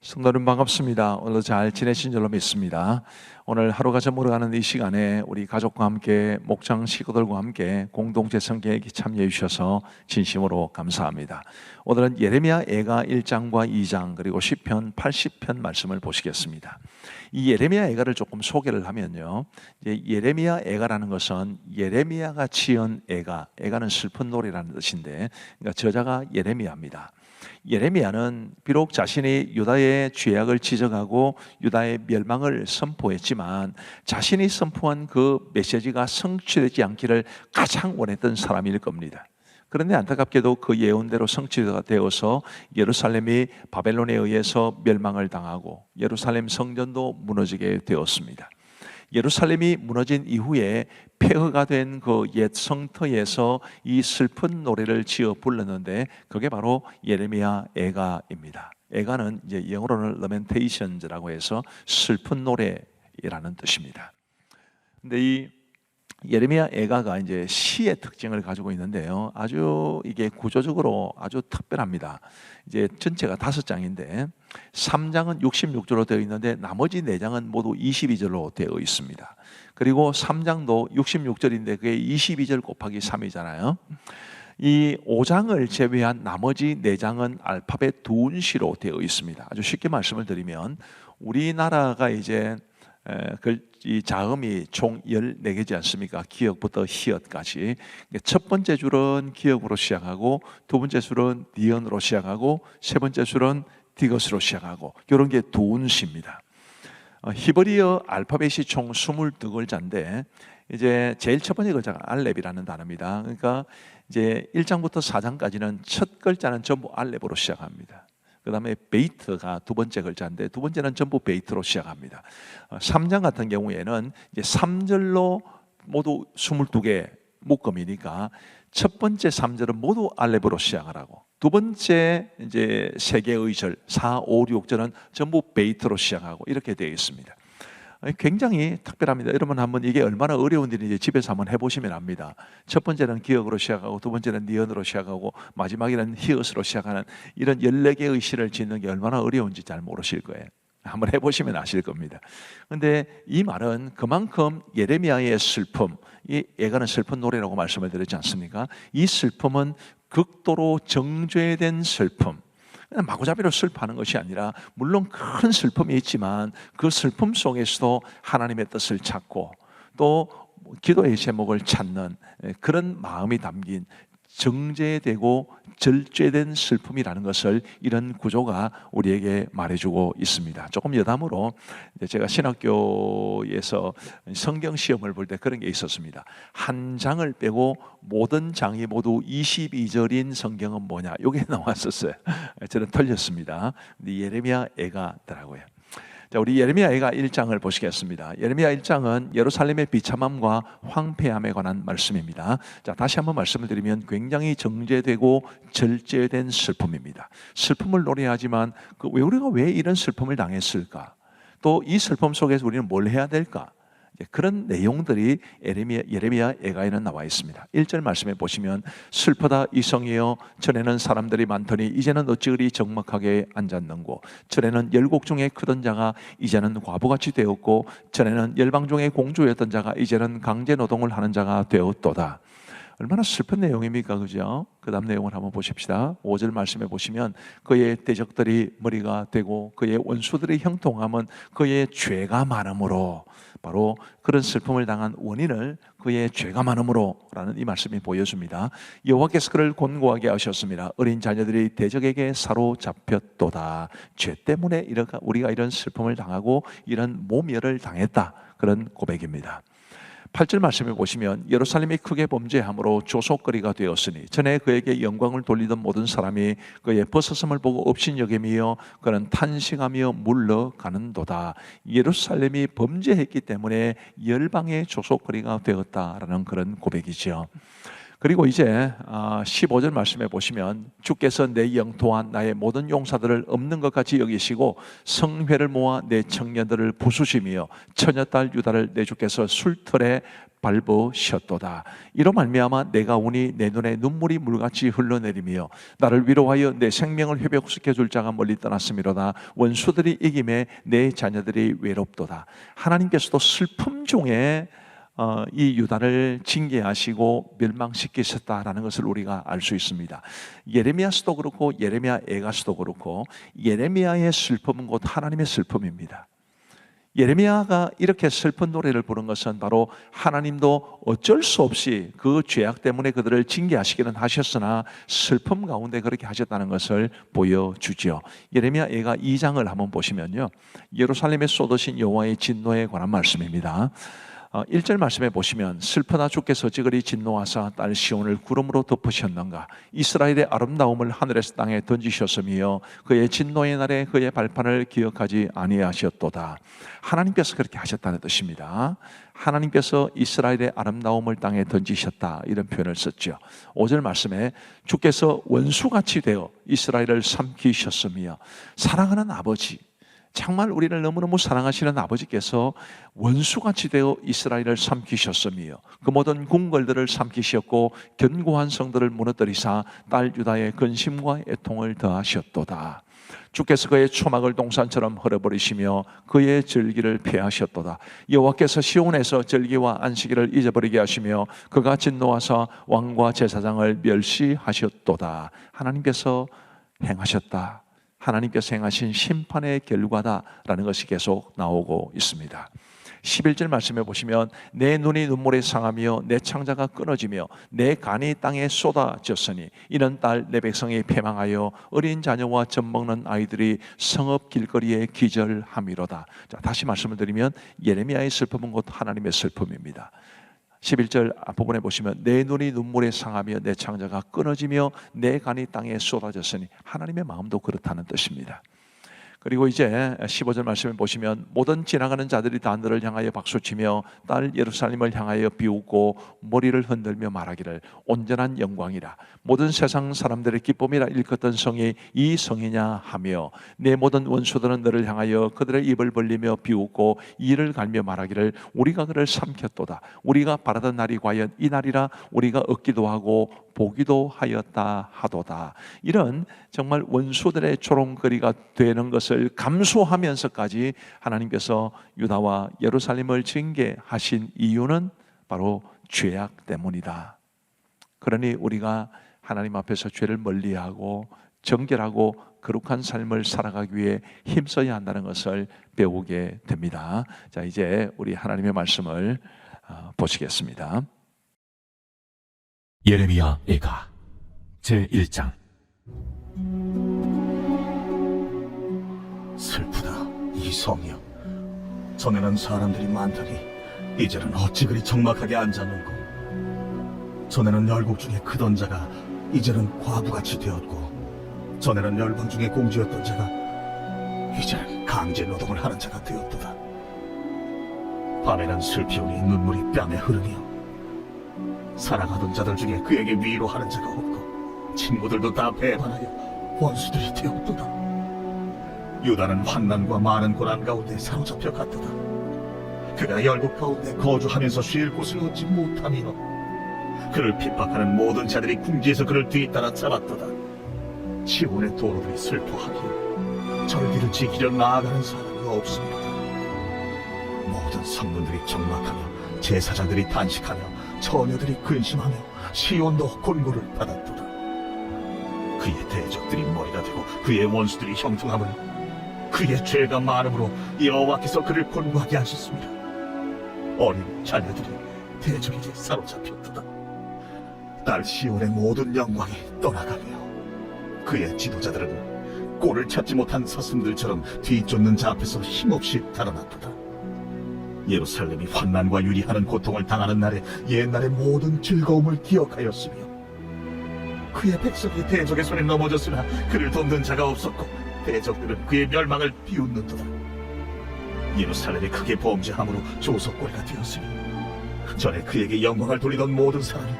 성도님 반갑습니다. 오늘도 잘 지내신 줄로 믿습니다. 오늘 하루가 저물어 가는 이 시간에 우리 가족과 함께 목장 식구들과 함께 공동체 성경에 참여해 주셔서 진심으로 감사합니다. 오늘은 예레미야 애가 1장과 2장 그리고 시편 80편 말씀을 보시겠습니다. 이 예레미야 애가를 조금 소개를 하면요, 예레미야 애가라는 것은 예레미야가 지은 애가는 슬픈 노래라는 뜻인데, 그러니까 저자가 예레미야입니다. 예레미야는 비록 자신이 유다의 죄악을 지적하고 유다의 멸망을 선포했지만 자신이 선포한 그 메시지가 성취되지 않기를 가장 원했던 사람일 겁니다. 그런데 안타깝게도 그 예언대로 성취가 되어서 예루살렘이 바벨론에 의해서 멸망을 당하고 예루살렘 성전도 무너지게 되었습니다. 예루살렘이 무너진 이후에 폐허가 된 그 옛 성터에서 이 슬픈 노래를 지어 불렀는데 그게 바로 예레미야 애가입니다. 애가는 이제 영어로는 lamentations라고 해서 슬픈 노래라는 뜻입니다. 근데 이 예레미야 애가가 이제 시의 특징을 가지고 있는데요, 아주 이게 구조적으로 아주 특별합니다. 이제 전체가 5장인데 3장은 66절로 되어 있는데 나머지 4장은 모두 22절로 되어 있습니다. 그리고 3장도 66절인데 그게 22절 곱하기 3이잖아요. 이 5장을 제외한 나머지 4장은 알파벳 두운시로 되어 있습니다. 아주 쉽게 말씀을 드리면 우리나라가 이제 이 자음이 총 14개지 않습니까? 기역부터 히읗까지. 첫 번째 줄은 기역으로 시작하고, 두 번째 줄은 니은으로 시작하고, 세 번째 줄은 디귿으로 시작하고, 이런 게 두운시입니다. 히브리어 알파벳이 총 22글자인데 이제 제일 첫 번째 글자가 알렙이라는 단어입니다. 그러니까 이제 1장부터 4장까지는 첫 글자는 전부 알렙으로 시작합니다. 그 다음에 베이트가 두 번째 글자인데 두 번째는 전부 베이트로 시작합니다. 3장 같은 경우에는 이제 3절로 모두 22개 묶음이니까 첫 번째 3절은 모두 알렙으로 시작을 하고, 두 번째 이제 3개의 절 4, 5, 6절은 전부 베이트로 시작하고 이렇게 되어 있습니다. 굉장히 특별합니다. 여러분 한번 이게 얼마나 어려운 일인지 집에서 한번 해보시면 압니다. 첫 번째는 기역으로 시작하고, 두 번째는 니은으로 시작하고, 마지막에는 히읗으로 시작하는 이런 14개의 시를 짓는 게 얼마나 어려운지 잘 모르실 거예요. 한번 해보시면 아실 겁니다. 그런데 이 말은 그만큼 예레미야의 슬픔, 이 애가는 슬픈 노래라고 말씀을 드렸지 않습니까? 이 슬픔은 극도로 정죄된 슬픔, 마구잡이로 슬퍼하는 것이 아니라 물론 큰 슬픔이 있지만 그 슬픔 속에서도 하나님의 뜻을 찾고 또 기도의 제목을 찾는 그런 마음이 담긴 정죄되고 절죄된 슬픔이라는 것을 이런 구조가 우리에게 말해주고 있습니다. 조금 여담으로 제가 신학교에서 성경 시험을 볼 때 그런 게 있었습니다. 한 장을 빼고 모든 장이 모두 22절인 성경은 뭐냐, 이게 나왔었어요. 저는 틀렸습니다. 근데 예레미야 애가더라고요. 자, 우리 예레미야 애가 1장을 보시겠습니다. 예레미야 1장은 예루살렘의 비참함과 황폐함에 관한 말씀입니다. 자, 다시 한번 말씀을 드리면 굉장히 정죄되고 절제된 슬픔입니다. 슬픔을 노래하지만 우리가 왜 이런 슬픔을 당했을까? 또 이 슬픔 속에서 우리는 뭘 해야 될까? 그런 내용들이 예레미야 애가에는 나와 있습니다. 1절 말씀에 보시면 슬프다 이 성이여, 전에는 사람들이 많더니 이제는 어찌 그리 적막하게 앉았는고, 전에는 열국 중에 크던 자가 이제는 과부같이 되었고, 전에는 열방 중에 공주였던 자가 이제는 강제 노동을 하는 자가 되었도다. 얼마나 슬픈 내용입니까? 그죠? 그 다음 내용을 한번 보십시다. 5절 말씀에 보시면 그의 대적들이 머리가 되고 그의 원수들의 형통함은 그의 죄가 많음으로, 바로 그런 슬픔을 당한 원인을 그의 죄가 많음으로 라는 이 말씀이 보여줍니다. 여호와께서 그를 곤고하게 하셨습니다. 어린 자녀들이 대적에게 사로잡혔도다. 죄 때문에 우리가 이런 슬픔을 당하고 이런 모멸을 당했다, 그런 고백입니다. 8절 말씀을 보시면 예루살렘이 크게 범죄함으로 조속거리가 되었으니 전에 그에게 영광을 돌리던 모든 사람이 그의 벗어섬을 보고 업신여김이여 그는 탄식하며 물러가는도다. 예루살렘이 범죄했기 때문에 열방의 조속거리가 되었다라는 그런 고백이죠. 그리고 이제 15절 말씀해 보시면 주께서 내 영토와 나의 모든 용사들을 없는 것 같이 여기시고 성회를 모아 내 청년들을 부수시며 처녀딸 유다를 내 주께서 술틀에 밟으셨도다. 이로 말미암아 내가 우니 내 눈에 눈물이 물같이 흘러내리며 나를 위로하여 내 생명을 회복시켜 줄 자가 멀리 떠났음이로다. 원수들이 이김에 내 자녀들이 외롭도다. 하나님께서도 슬픔 중에 이 유다를 징계하시고 멸망시키셨다라는 것을 우리가 알 수 있습니다. 예레미야서도 그렇고 예레미야 애가서도 그렇고 예레미야의 슬픔은 곧 하나님의 슬픔입니다. 예레미야가 이렇게 슬픈 노래를 부른 것은 바로 하나님도 어쩔 수 없이 그 죄악 때문에 그들을 징계하시기는 하셨으나 슬픔 가운데 그렇게 하셨다는 것을 보여주죠. 예레미야 애가 2장을 한번 보시면요, 예루살렘에 쏟으신 여호와의 진노에 관한 말씀입니다. 1절 말씀에 보시면 슬프나 주께서 어찌 진노하사 딸 시온을 구름으로 덮으셨는가. 이스라엘의 아름다움을 하늘에서 땅에 던지셨으며 그의 진노의 날에 그의 발판을 기억하지 아니하셨도다. 하나님께서 그렇게 하셨다는 뜻입니다. 하나님께서 이스라엘의 아름다움을 땅에 던지셨다, 이런 표현을 썼죠. 5절 말씀에 주께서 원수같이 되어 이스라엘을 삼키셨으며, 사랑하는 아버지, 정말 우리를 너무너무 사랑하시는 아버지께서 원수같이 되어 이스라엘을 삼키셨으며 그 모든 궁궐들을 삼키셨고 견고한 성들을 무너뜨리사 딸 유다의 근심과 애통을 더하셨도다. 주께서 그의 초막을 동산처럼 헐어버리시며 그의 절기를 폐하셨도다. 여호와께서 시온에서 절기와 안식일을 잊어버리게 하시며 그가 진노하사 왕과 제사장을 멸시하셨도다. 하나님께서 행하셨다. 하나님께서 행하신 심판의 결과다라는 것이 계속 나오고 있습니다. 11절 말씀해 보시면 내 눈이 눈물에 상하며 내 창자가 끊어지며 내 간이 땅에 쏟아졌으니 이는 딸 내 백성이 패망하여 어린 자녀와 젖먹는 아이들이 성읍 길거리에 기절함이로다. 자, 다시 말씀을 드리면 예레미야의 슬픔은 곧 하나님의 슬픔입니다. 11절 앞부분에 보시면 내 눈이 눈물에 상하며 내 창자가 끊어지며 내 간이 땅에 쏟아졌으니 하나님의 마음도 그렇다는 뜻입니다. 그리고 이제 15절 말씀을 보시면 모든 지나가는 자들이 다 너를 향하여 박수치며 딸 예루살렘을 향하여 비웃고 머리를 흔들며 말하기를 온전한 영광이라 모든 세상 사람들의 기쁨이라 일컫던 성이 이 성이냐 하며 내 모든 원수들은 너를 향하여 그들의 입을 벌리며 비웃고 이를 갈며 말하기를 우리가 그를 삼켰도다. 우리가 바라던 날이 과연 이 날이라 우리가 얻기도 하고 보기도 하였다 하도다. 이런 정말 원수들의 조롱거리가 되는 것을 감수하면서까지 하나님께서 유다와 예루살렘을 징계하신 이유는 바로 죄악 때문이다. 그러니 우리가 하나님 앞에서 죄를 멀리하고 정결하고 거룩한 삶을 살아가기 위해 힘써야 한다는 것을 배우게 됩니다. 자, 이제 우리 하나님의 말씀을 보시겠습니다. 예레미야 애가 제1장. 슬프다 이 성이여. 전에는 사람들이 많더니 이제는 어찌 그리 적막하게 앉았는고. 전에는 열국 중에 크던 자가 이제는 과부같이 되었고, 전에는 열방 중에 공주였던 자가 이제는 강제 노동을 하는 자가 되었도다. 밤에는 슬피우니 눈물이 뺨에 흐르며 사랑하던 자들 중에 그에게 위로하는 자가 없고 친구들도 다 배반하여 원수들이 되었도다. 유다는 환난과 많은 고난 가운데 사로잡혀 갔도다. 그가 열국 가운데 거주하면서 쉴 곳을 얻지 못하며 그를 핍박하는 모든 자들이 궁지에서 그를 뒤따라 잡았도다. 시온의 도로들이 슬퍼하며 절기를 지키려 나아가는 사람이 없습니다. 모든 성문들이 적막하며 제사장들이 단식하며 처녀들이 근심하며 시온도 곤고를 받았도다. 그의 대적들이 머리가 되고 그의 원수들이 형통함을 그의 죄가 많음으로 여호와께서 그를 곤고하게 하셨습니다. 어린 자녀들이 대적에게 사로잡혔도다. 딸 시온의 모든 영광이 떠나가며 그의 지도자들은 꼴을 찾지 못한 사슴들처럼 뒤쫓는 자 앞에서 힘없이 달아났도다. 예루살렘이 환난과 유리하는 고통을 당하는 날에 옛날의 모든 즐거움을 기억하였으며 그의 백성이 대적의 손에 넘어졌으나 그를 돕는 자가 없었고 대적들은 그의 멸망을 비웃는도다. 예루살렘이 크게 범죄함으로 조석거리가 되었으니 전에 그에게 영광을 돌리던 모든 사람이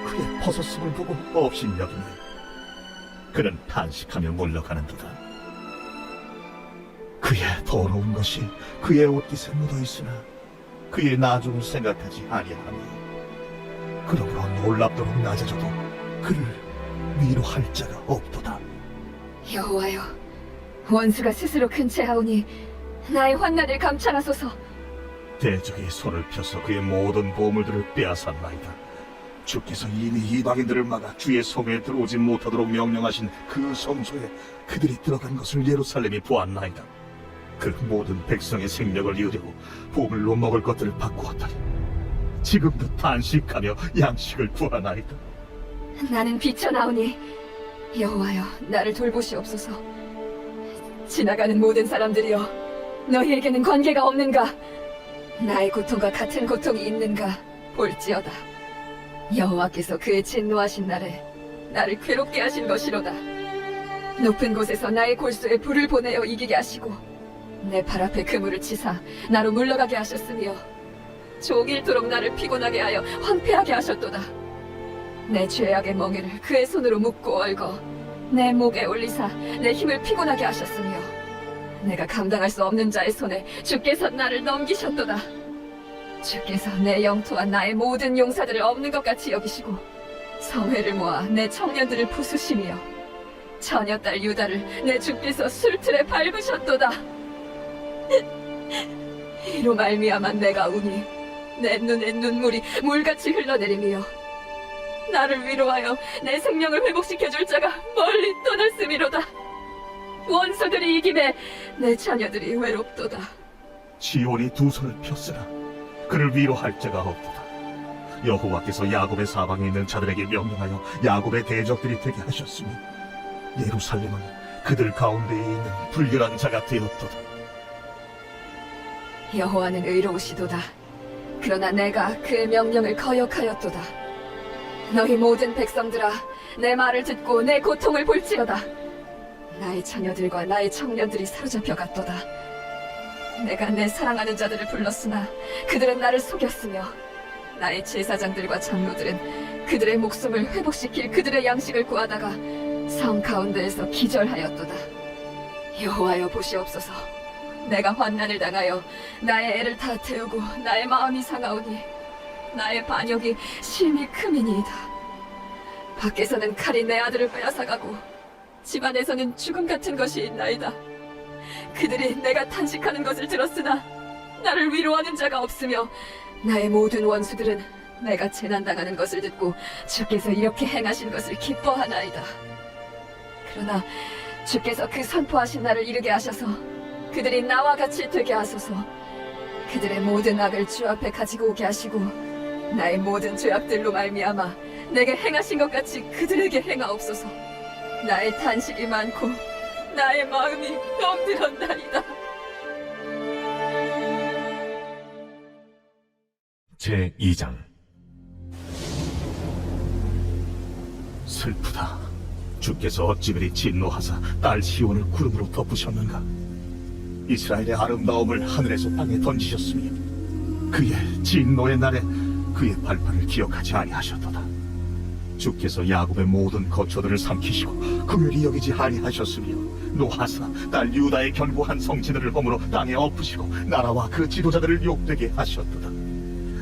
그의 벗었음을 보고 업신여기며 그는 탄식하며 물러가는도다. 그의 더러운 것이 그의 옷깃에 묻어있으나 그의 나중을 생각하지 아니하며 그러므로 놀랍도록 낮아져도 그를 위로할 자가 없도다. 여호와여, 원수가 스스로 근체하오니 나의 환난을 감찰하소서. 대적이 손을 펴서 그의 모든 보물들을 빼앗았나이다. 주께서 이미 이방인들을 막아 주의 성에 들어오지 못하도록 명령하신 그 성소에 그들이 들어간 것을 예루살렘이 보았나이다. 그 모든 백성의 생명을 이으려고 보물로 먹을 것들을 바꾸었다니 지금도 탄식하며 양식을 구하나이다. 나는 비쳐나오니 여호와여, 나를 돌보시옵소서. 지나가는 모든 사람들이여, 너희에게는 관계가 없는가? 나의 고통과 같은 고통이 있는가? 볼지어다. 여호와께서 그의 진노하신 날에 나를 괴롭게 하신 것이로다. 높은 곳에서 나의 골수에 불을 보내어 이기게 하시고 내 발 앞에 그물을 치사 나로 물러가게 하셨으며 종일토록 나를 피곤하게 하여 황폐하게 하셨도다. 내 죄악의 멍에를 그의 손으로 묶고 얽어 내 목에 올리사 내 힘을 피곤하게 하셨으며 내가 감당할 수 없는 자의 손에 주께서 나를 넘기셨도다. 주께서 내 영토와 나의 모든 용사들을 없는 것 같이 여기시고 성회를 모아 내 청년들을 부수시며 처녀딸 유다를 내 주께서 술틀에 밟으셨도다. 이로 말미암아 내가 우니 내 눈에 눈물이 물같이 흘러내리며 나를 위로하여 내 생명을 회복시켜줄 자가 멀리 떠났음이로다. 원수들이 이김에 내 자녀들이 외롭도다. 지온이 두 손을 폈으나 그를 위로할 자가 없도다. 여호와께서 야곱의 사방에 있는 자들에게 명령하여 야곱의 대적들이 되게 하셨으니 예루살렘은 그들 가운데에 있는 불결한 자가 되었도다. 여호와는 의로우시도다. 그러나 내가 그의 명령을 거역하였도다. 너희 모든 백성들아, 내 말을 듣고 내 고통을 볼지어다. 나의 자녀들과 나의 청년들이 사로잡혀 갔도다. 내가 내 사랑하는 자들을 불렀으나 그들은 나를 속였으며 나의 제사장들과 장로들은 그들의 목숨을 회복시킬 그들의 양식을 구하다가 성 가운데에서 기절하였도다. 여호와여, 보시옵소서. 내가 환난을 당하여 나의 애를 다 태우고 나의 마음이 상하오니 나의 반역이 심히 크미니이다. 밖에서는 칼이 내 아들을 빼앗아가고 집안에서는 죽음 같은 것이 있나이다. 그들이 내가 탄식하는 것을 들었으나 나를 위로하는 자가 없으며 나의 모든 원수들은 내가 재난당하는 것을 듣고 주께서 이렇게 행하신 것을 기뻐하나이다. 그러나 주께서 그 선포하신 날을 이르게 하셔서 그들이 나와 같이 되게 하소서. 그들의 모든 악을 주 앞에 가지고 오게 하시고 나의 모든 죄악들로 말미암아 내게 행하신 것 같이 그들에게 행하옵소서. 나의 탄식이 많고 나의 마음이 병들었나이다. 제2장. 슬프다. 주께서 어찌 그리 진노하사 딸 시온을 구름으로 덮으셨는가. 이스라엘의 아름다움을 하늘에서 땅에 던지셨으며 그의 진노의 날에 그의 발판을 기억하지 아니하셨도다. 주께서 야곱의 모든 거처들을 삼키시고 긍휼히 여기지 아니하셨으며 노하사 딸 유다의 견고한 성지들을 허물어 땅에 엎으시고 나라와 그 지도자들을 욕되게 하셨도다.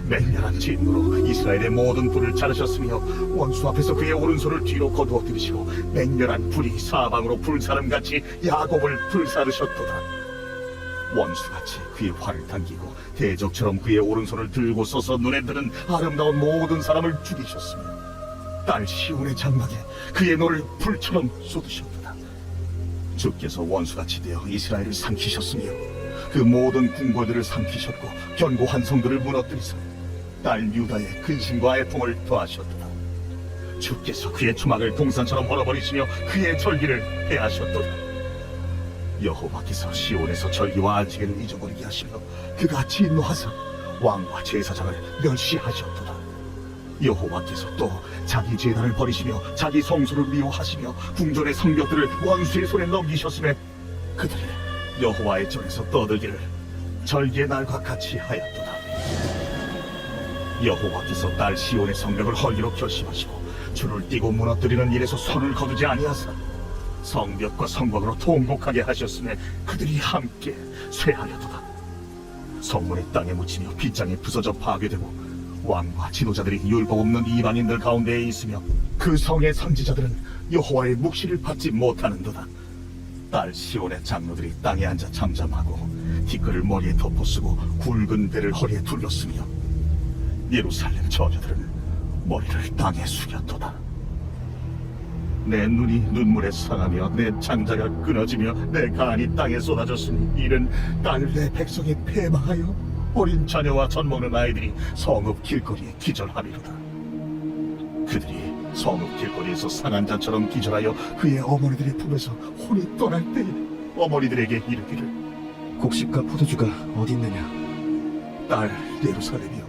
맹렬한 진노로 이스라엘의 모든 불을 자르셨으며 원수 앞에서 그의 오른손을 뒤로 거두어 들이시고 맹렬한 불이 사방으로 불사름같이 야곱을 불사르셨도다. 원수같이 그의 활을 당기고 대적처럼 그의 오른손을 들고 서서 눈에 드는 아름다운 모든 사람을 죽이셨으며 딸 시온의 장막에 그의 노를 불처럼 쏟으셨도다. 주께서 원수같이 되어 이스라엘을 삼키셨으며 그 모든 궁궐들을 삼키셨고 견고한 성들을 무너뜨리사 딸 유다의 근심과 애통을 더하셨도다. 주께서 그의 초막을 동산처럼 헐어버리시며 그의 절기를 해하셨도다. 여호와께서 시온에서 절기와 안식일을 잊어버리게 하시며 그가 진노하사 왕과 제사장을 멸시하셨도다. 여호와께서 또 자기 제단을 버리시며 자기 성소를 미워하시며 궁전의 성벽들을 원수의 손에 넘기셨음에 그들이 여호와의 전에서 떠들기를 절기의 날과 같이 하였도다. 여호와께서 딸 시온의 성벽을 헐리로 결심하시고 줄을 띄고 무너뜨리는 일에서 손을 거두지 아니하사 성벽과 성곽으로 통곡하게 하셨음에 그들이 함께 쇠하려도다. 성문이 땅에 묻히며 빗장이 부서져 파괴되고 왕과 지도자들이 율법 없는 이방인들 가운데에 있으며 그 성의 선지자들은 여호와의 묵시를 받지 못하는도다. 딸 시온의 장로들이 땅에 앉아 잠잠하고 티끌을 머리에 덮어쓰고 굵은 배를 허리에 둘렀으며 예루살렘 처녀들은 머리를 땅에 숙였도다. 내 눈이 눈물에 상하며 내 창자가 끊어지며 내 간이 땅에 쏟아졌으니 이는 딸 내 백성이 패망하여 어린 자녀와 젖먹는 아이들이 성읍 길거리에 기절하리로다. 그들이 성읍 길거리에서 상한 자처럼 기절하여 그의 어머니들의 품에서 혼이 떠날 때에 어머니들에게 이르기를 곡식과 포도주가 어디 있느냐? 딸 예루살렘이여,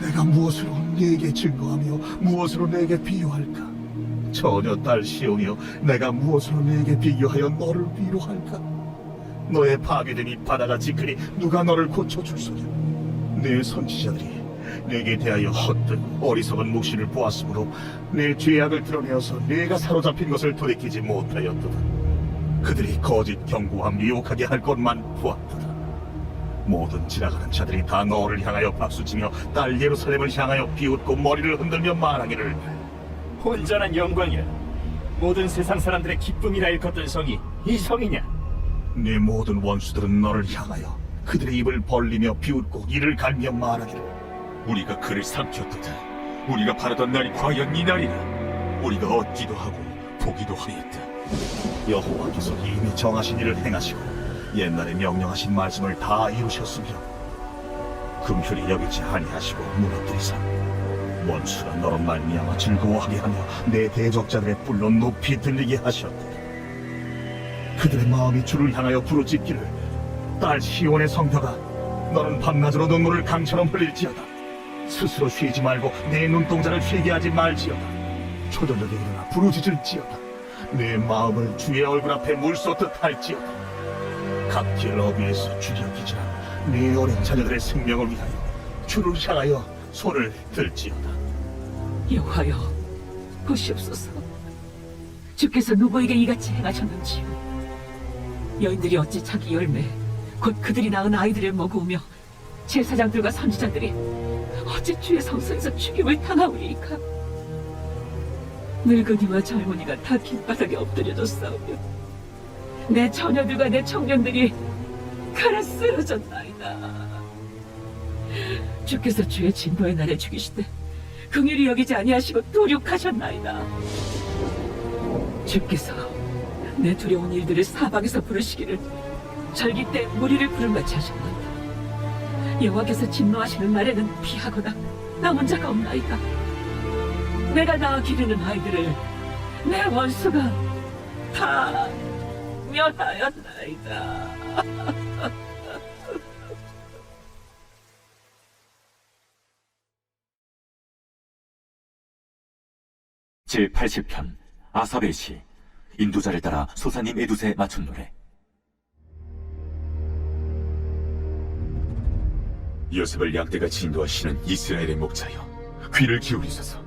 내가 무엇으로 네게 증거하며 무엇으로 네게 비유할까? 처녀 딸 시온이여, 내가 무엇으로 네게 비교하여 너를 위로할까? 너의 파괴됨이 바다같이 크니 누가 너를 고쳐줄 소냐? 내 선지자들이 내게 대하여 헛된 어리석은 묵시를 보았으므로 내 죄악을 드러내어서 내가 사로잡힌 것을 돌이키지 못하였도다. 그들이 거짓 경고와 미혹하게 할 것만 보았도다. 모든 지나가는 자들이 다 너를 향하여 박수치며 딸 예루살렘을 향하여 비웃고 머리를 흔들며 말하기를 온전한 영광이라 모든 세상 사람들의 기쁨이라 일컫던 성이 이 성이냐? 네 모든 원수들은 너를 향하여 그들의 입을 벌리며 비웃고 이를 갈며 말하기를 우리가 그를 삼켰도다. 우리가 바라던 날이 과연 이 날이라. 우리가 얻기도 하고 보기도 하였다. 여호와께서 이미 정하신 일을 행하시고 옛날에 명령하신 말씀을 다 이루셨으며 금휼히 여기지 아니하시고 무너뜨리사 원수가 너로 말미암아 즐거워하게 하며 내 대적자들의 뿔로 높이 들리게 하셨다. 그들의 마음이 주를 향하여 부르짖기를 딸 시온의 성벽아, 너는 밤낮으로 눈물을 강처럼 흘릴지어다. 스스로 쉬지 말고 내 눈동자를 쉬게 하지 말지어다. 초저녁에 일어나 부르짖을지어다. 내 마음을 주의 얼굴 앞에 물 쏟듯 할지어다. 각 길 어귀에서 주려 기절한 네 어린 자녀들의 생명을 위하여 주를 향하여 손을 들지어다. 여호와여, 보시옵소서. 주께서 누구에게 이같이 행하셨는지요? 여인들이 어찌 자기 열매, 곧 그들이 낳은 아이들을 먹으며 제사장들과 선지자들이 어찌 주의 성소에서 죽임을 당하오리이까? 늙은이와 젊은이가 다 길바닥에 엎드려졌사오며 내 처녀들과 내 청년들이 칼에 쓰러졌나이다. 주께서 주의 진노의 날에 죽이시되 긍휼히 여기지 아니하시고 도륙하셨나이다. 주께서 내 두려운 일들을 사방에서 부르시기를 절기 때 무리를 부름같이 하셨나이다. 여호와께서 진노하시는 날에는 피하거나 남은 자가 없나이다. 내가 낳아 기르는 아이들을 내 원수가 다 멸하였나이다. 제80편 아삽의 시. 인도자를 따라 소사님 에두세 맞춘 노래. 요셉을 양떼같이 인도하시는 이스라엘의 목자여, 귀를 기울이소서.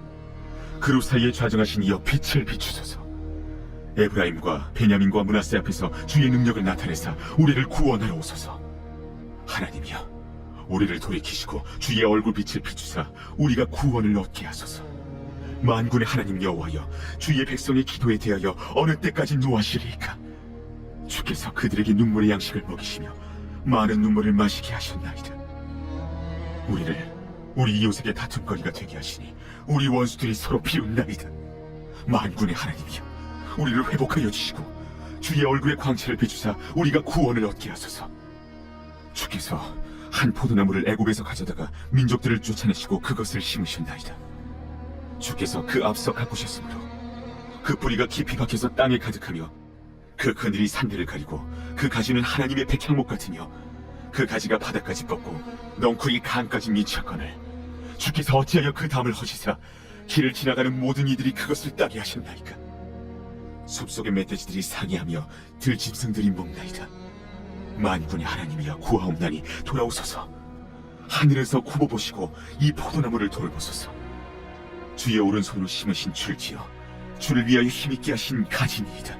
그루 사이에 좌정하신 이여 빛을 비추소서. 에브라임과 베냐민과 므낫세 앞에서 주의 능력을 나타내사 우리를 구원하여 오소서. 하나님이여, 우리를 돌이키시고 주의 얼굴 빛을 비추사 우리가 구원을 얻게 하소서. 만군의 하나님 여호와여, 주의 백성의 기도에 대하여 어느 때까지 노하시리이까? 주께서 그들에게 눈물의 양식을 먹이시며 많은 눈물을 마시게 하셨나이다. 우리를 우리 이웃에게 다툼거리가 되게 하시니 우리 원수들이 서로 비웃나이다. 만군의 하나님이여, 우리를 회복하여 주시고 주의 얼굴의 광채를 비추사 우리가 구원을 얻게 하소서. 주께서 한 포도나무를 애굽에서 가져다가 민족들을 쫓아내시고 그것을 심으셨나이다. 주께서 그 앞서 가꾸셨으므로 그 뿌리가 깊이 박혀서 땅에 가득하며 그 그늘이 산들을 가리고 그 가지는 하나님의 백향목 같으며 그 가지가 바닥까지 뻗고 넝쿨이 강까지 미쳤거늘 주께서 어찌하여 그 담을 허시사 길을 지나가는 모든 이들이 그것을 따게 하셨나이까? 숲속의 멧돼지들이 상해하며 들짐승들이 먹나이다. 만군의 하나님이여, 구하옵나니 돌아오소서. 하늘에서 굽어 보시고 이 포도나무를 돌보소서. 주의 오른손으로 심으신 줄지어 주를 위하여 힘있게 하신 가지니이다.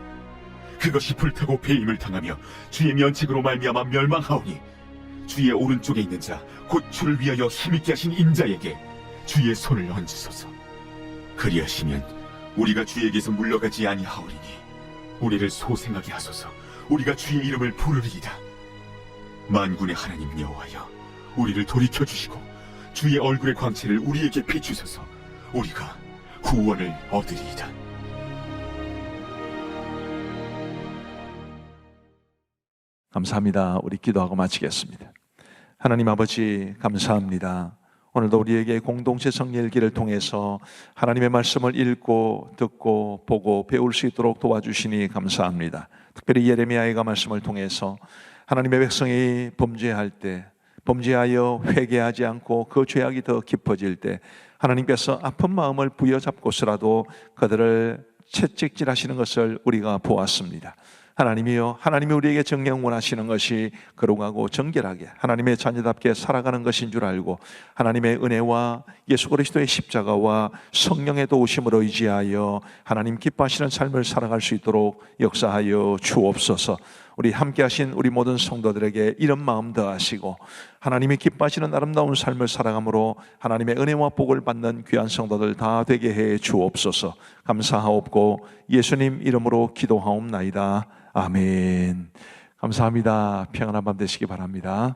그것이 불타고 배임을 당하며 주의 면책으로 말미암아 멸망하오니 주의 오른쪽에 있는 자 곧 주를 위하여 힘있게 하신 인자에게 주의 손을 얹으소서. 그리하시면 우리가 주에게서 물러가지 아니하오리니 우리를 소생하게 하소서. 우리가 주의 이름을 부르리이다. 만군의 하나님 여호와여, 우리를 돌이켜 주시고 주의 얼굴의 광채를 우리에게 비추소서. 우리가 구원을 얻으리이다. 감사합니다. 우리 기도하고 마치겠습니다. 하나님 아버지, 감사합니다. 오늘도 우리에게 공동체 성일기를 통해서 하나님의 말씀을 읽고 듣고 보고 배울 수 있도록 도와주시니 감사합니다. 특별히 예레미야가 말씀을 통해서 하나님의 백성이 범죄할 때, 범죄하여 회개하지 않고 그 죄악이 더 깊어질 때 하나님께서 아픈 마음을 부여잡고서라도 그들을 채찍질하시는 것을 우리가 보았습니다. 하나님이여, 하나님이 우리에게 정령 원하시는 것이 거룩하고 정결하게 하나님의 자녀답게 살아가는 것인 줄 알고 하나님의 은혜와 예수 그리스도의 십자가와 성령의 도우심을 의지하여 하나님 기뻐하시는 삶을 살아갈 수 있도록 역사하여 주옵소서. 우리 함께 하신 우리 모든 성도들에게 이런 마음 더하시고 하나님이 기뻐하시는 아름다운 삶을 살아감으로 하나님의 은혜와 복을 받는 귀한 성도들 다 되게 해 주옵소서. 감사하옵고 예수님 이름으로 기도하옵나이다. 아멘. 감사합니다. 평안한 밤 되시기 바랍니다.